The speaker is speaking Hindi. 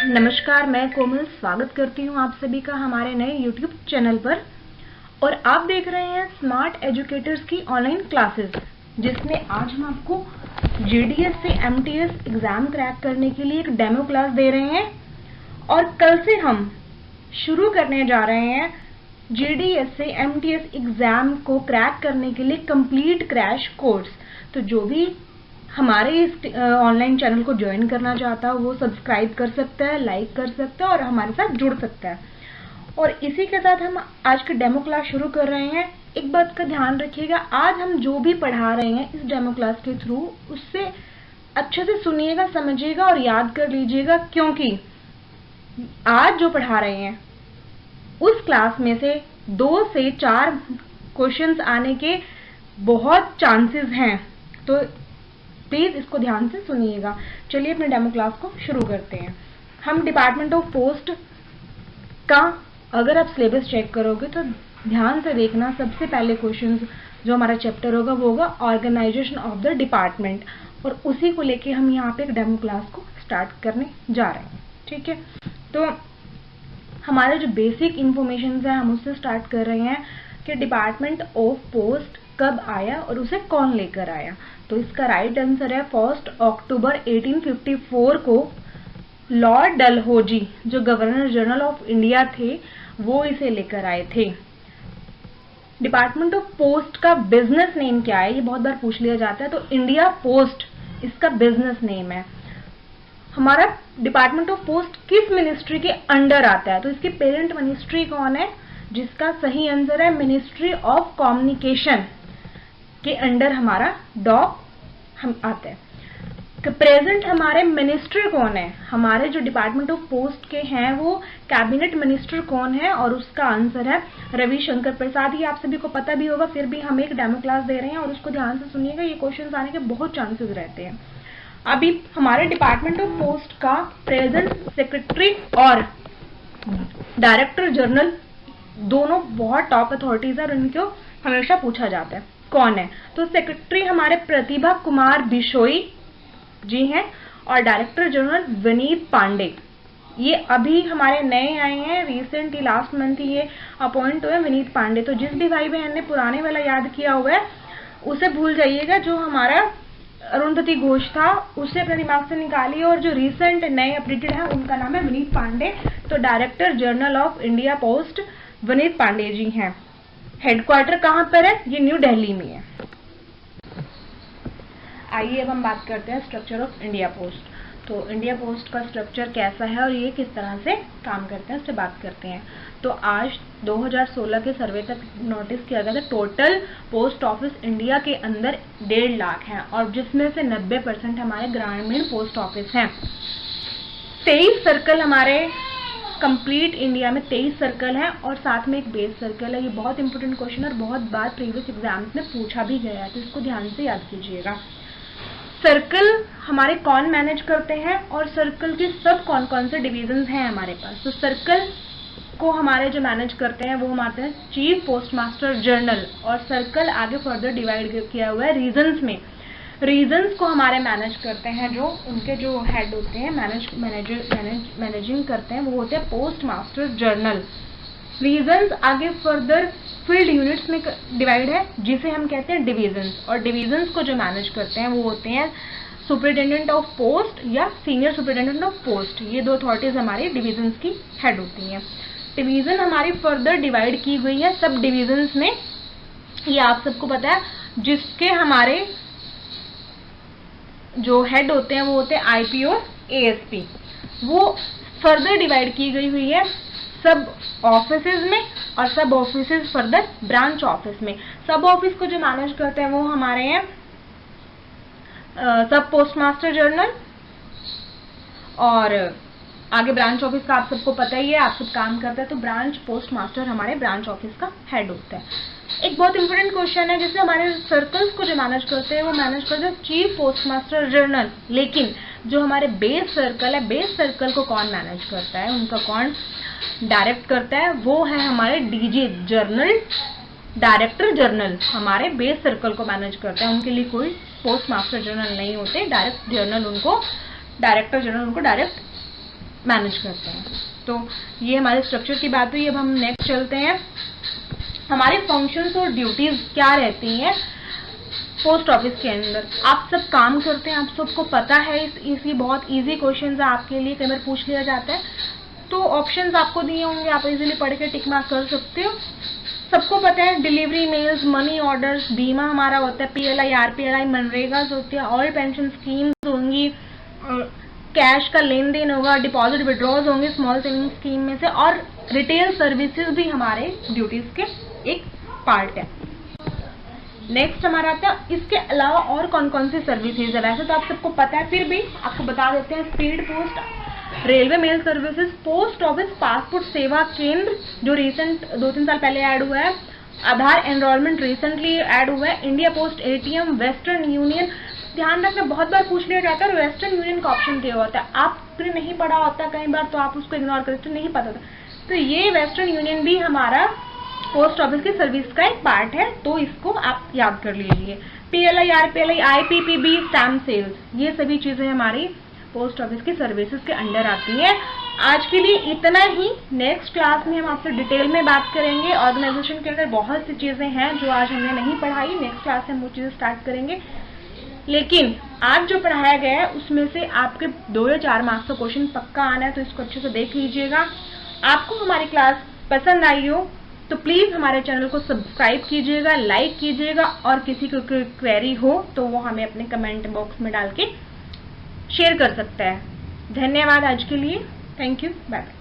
नमस्कार, मैं कोमल स्वागत करती हूँ आप सभी का हमारे नए YouTube चैनल पर। और आप देख रहे हैं स्मार्ट एजुकेटर्स की ऑनलाइन क्लासेस, जिसमें आज हम आपको GDS से MTS एग्जाम क्रैक करने के लिए एक डेमो क्लास दे रहे हैं। और कल से हम शुरू करने जा रहे हैं GDS से MTS एग्जाम को क्रैक करने के लिए कंप्लीट क्रैश कोर्स। तो जो भी हमारे इस ऑनलाइन चैनल को ज्वाइन करना चाहता है वो सब्सक्राइब कर सकता है, लाइक कर सकता है और हमारे साथ जुड़ सकता है। और इसी के साथ हम आज की डेमो क्लास शुरू कर रहे हैं। एक बात का ध्यान रखिएगा, आज हम जो भी पढ़ा रहे हैं इस डेमो क्लास के थ्रू उससे अच्छे से सुनिएगा, समझिएगा और याद कर लीजिएगा, क्योंकि आज जो पढ़ा रहे हैं उस क्लास में से 2 से 4 क्वेश्चंस आने के बहुत चांसेस हैं। तो प्लीज इसको ध्यान से सुनिएगा। चलिए अपने डेमो क्लास को शुरू करते हैं। हम डिपार्टमेंट ऑफ पोस्ट का अगर आप सिलेबस चेक करोगे तो ध्यान से देखना, सबसे पहले क्वेश्चन जो हमारा चैप्टर होगा वो होगा ऑर्गेनाइजेशन ऑफ द डिपार्टमेंट, और उसी को लेके हम यहाँ पे एक डेमो क्लास को स्टार्ट करने जा रहे हैं। ठीक है, तो हमारे जो बेसिक इंफॉर्मेशन है हम उससे स्टार्ट कर रहे हैं कि डिपार्टमेंट ऑफ पोस्ट कब आया और उसे कौन लेकर आया। तो इसका राइट आंसर है 1 अक्टूबर 1854 को लॉर्ड डलहौजी जो गवर्नर जनरल ऑफ इंडिया थे वो इसे लेकर आए थे। डिपार्टमेंट ऑफ पोस्ट का बिजनेस नेम क्या है, ये बहुत बार पूछ लिया जाता है। तो इंडिया पोस्ट इसका बिजनेस नेम है। हमारा डिपार्टमेंट ऑफ पोस्ट किस मिनिस्ट्री के अंडर आता है, तो इसकी पेरेंट मिनिस्ट्री कौन है, जिसका सही आंसर है मिनिस्ट्री ऑफ कम्युनिकेशन के अंडर हमारा डॉक हम आता है। प्रेजेंट हमारे मिनिस्टर कौन है, हमारे जो डिपार्टमेंट ऑफ पोस्ट के हैं वो कैबिनेट मिनिस्टर कौन है, और उसका आंसर है रविशंकर प्रसाद। ही आप सभी को पता भी होगा, फिर भी हम एक डेमो क्लास दे रहे हैं और उसको ध्यान से सुनिएगा, ये क्वेश्चन आने के बहुत चांसेस रहते हैं। अभी हमारे डिपार्टमेंट ऑफ पोस्ट का प्रेजेंट सेक्रेटरी और डायरेक्टर जनरल दोनों बहुत टॉप अथॉरिटीज है और इनको हमेशा पूछा जाता है कौन है। तो सेक्रेटरी हमारे प्रतिभा कुमार बिशोई जी हैं और डायरेक्टर जनरल विनीत पांडे, ये अभी हमारे नए आए हैं, रिसेंटली लास्ट मंथ ही ये अपॉइंट हुए विनीत पांडे। तो जिस भी भाई बहन ने पुराने वाला याद किया हुआ है उसे भूल जाइएगा, जो हमारा अरुंधति घोष था उसे अपने दिमाग से निकालिए, और जो रिसेंट नए अपडेटेड है उनका नाम है विनीत पांडे। तो director general of India post Vineet Pandey ji हैं। हेडक्वार्टर कहाँ पर है, ये न्यू दिल्ली में है। आइए अब हम बात करते हैं स्ट्रक्चर ऑफ इंडिया पोस्ट। तो इंडिया पोस्ट का स्ट्रक्चर कैसा है और ये किस तरह से काम करते हैं उससे बात करते हैं। तो आज 2016 के सर्वे तक नोटिस किया गया था टोटल पोस्ट ऑफिस इंडिया के अंदर 1.5 लाख हैं, और जिसमें से 90% हमारे ग्रामीण पोस्ट ऑफिस हैं। 23 सर्कल हमारे कंप्लीट इंडिया में 23 सर्कल हैं और साथ में एक बेस सर्कल है। ये बहुत इंपॉर्टेंट क्वेश्चन और बहुत बार प्रीवियस एग्जाम्स में पूछा भी गया है, तो इसको ध्यान से याद कीजिएगा। सर्कल हमारे कौन मैनेज करते हैं और सर्कल के सब कौन कौन से डिविजन्स हैं हमारे पास। तो सर्कल को हमारे जो मैनेज करते हैं वो हम आते हैं चीफ पोस्ट मास्टर जनरल, और सर्कल आगे फर्दर डिवाइड किया हुआ है रीजन्स में। रीजन्स को हमारे मैनेज करते हैं, जो उनके जो हेड होते हैं मैनेजिंग करते हैं वो होते हैं पोस्ट मास्टर जनरल। रीजन्स आगे फर्दर फील्ड यूनिट्स में डिवाइड है, जिसे हम कहते हैं डिविजन्स, और डिविजन्स को जो मैनेज करते हैं वो होते हैं सुपरिटेंडेंट ऑफ पोस्ट या सीनियर सुपरिटेंडेंट ऑफ पोस्ट। ये 2 अथॉरिटीज हमारी डिविजन्स की हेड होती हैं। डिवीजन हमारी फर्दर डिवाइड की गई है सब डिविजन्स में, ये आप सबको पता है, जिसके हमारे जो हेड होते हैं वो होते हैं आईपी और एएसपी। वो फर्दर डिवाइड की गई हुई है सब ऑफिसेज में, और सब ऑफिसेज फर्दर ब्रांच ऑफिस में। सब ऑफिस को जो मैनेज करते हैं वो हमारे हैं सब पोस्ट मास्टर जनरल, और आगे ब्रांच ऑफिस का आप सबको पता ही है, आप सब काम करते हैं। तो ब्रांच पोस्ट मास्टर हमारे ब्रांच ऑफिस का हेड होता है। एक बहुत इंपॉर्टेंट क्वेश्चन है, जिससे हमारे सर्कल्स को जो मैनेज करते हैं वो मैनेज करते हैं चीफ पोस्ट मास्टर जनरल, लेकिन जो हमारे बेस सर्कल है, बेस सर्कल को कौन मैनेज करता है, उनका कौन डायरेक्ट करता है, वो है हमारे डीजी जनरल डायरेक्टर जनरल हमारे बेस सर्कल को मैनेज करते हैं। उनके लिए कोई पोस्ट मास्टर जनरल नहीं होते, डायरेक्टर जनरल उनको डायरेक्ट मैनेज करते हैं। तो ये हमारे स्ट्रक्चर की बात हुई। अब हम नेक्स्ट चलते हैं, हमारे फंक्शंस और ड्यूटीज क्या रहती हैं पोस्ट ऑफिस के अंदर। आप सब काम करते हैं, आप सबको पता है, इसी बहुत इजी क्वेश्चन है आपके लिए, कई बार पूछ लिया जाता है। तो ऑप्शंस आपको दिए होंगे, आप इजीली पढ़ के टिक मार्क कर सकते हो। सबको पता है डिलीवरी मेल्स, मनी ऑर्डर्स, बीमा हमारा होता है, पीएलआई, आरपीएलआई, मनरेगा होती है, ऑल पेंशन स्कीम्स होंगी, कैश का लेन देन होगा, डिपॉजिट विड्रॉज होंगे स्मॉल सेविंग स्कीम में से, और रिटेल सर्विसेज भी हमारे ड्यूटीज के एक पार्ट है। नेक्स्ट हमारा आता है इसके अलावा और कौन कौन सी सर्विसेज है। वैसे तो आप सबको पता है, फिर भी आपको बता देते हैं। Speed post, railway mail services, post office passport Seva Kendra जो रिसेंट 2-3 साल पहले ऐड हुआ है, आधार एनरोलमेंट रिसेंटली ऐड हुआ है, India post ATM, western union. ध्यान रखना, बहुत बार पूछ लिया जाता है वेस्टर्न यूनियन का ऑप्शन दिया होता है, आपने नहीं पढ़ा होता कई बार, तो आप उसको इग्नोर करते, नहीं पता था। तो ये वेस्टर्न यूनियन भी हमारा पोस्ट ऑफिस की सर्विस का एक पार्ट है, तो इसको आप याद कर लीजिए। PLI, RPLI, IPPB, stamp sales, ये सभी चीजें हमारी पोस्ट ऑफिस की सर्विसेज के अंडर आती हैं। आज के लिए इतना ही। नेक्स्ट क्लास में हम आपसे डिटेल में बात करेंगे। ऑर्गेनाइजेशन के अंदर बहुत सी चीजें हैं जो आज हमने नहीं पढ़ाई, नेक्स्ट क्लास में हम वो चीजें स्टार्ट करेंगे। लेकिन आज जो पढ़ाया गया है उसमें से आपके 2 या 4 मार्क्स का क्वेश्चन पक्का आना है, तो इसको अच्छे से देख लीजिएगा। आपको हमारी क्लास पसंद आई हो तो प्लीज हमारे चैनल को सब्सक्राइब कीजिएगा, लाइक कीजिएगा, और किसी को कोई क्वेरी हो तो वो हमें अपने कमेंट बॉक्स में डाल के शेयर कर सकता है। धन्यवाद आज के लिए। Thank you, bye bye.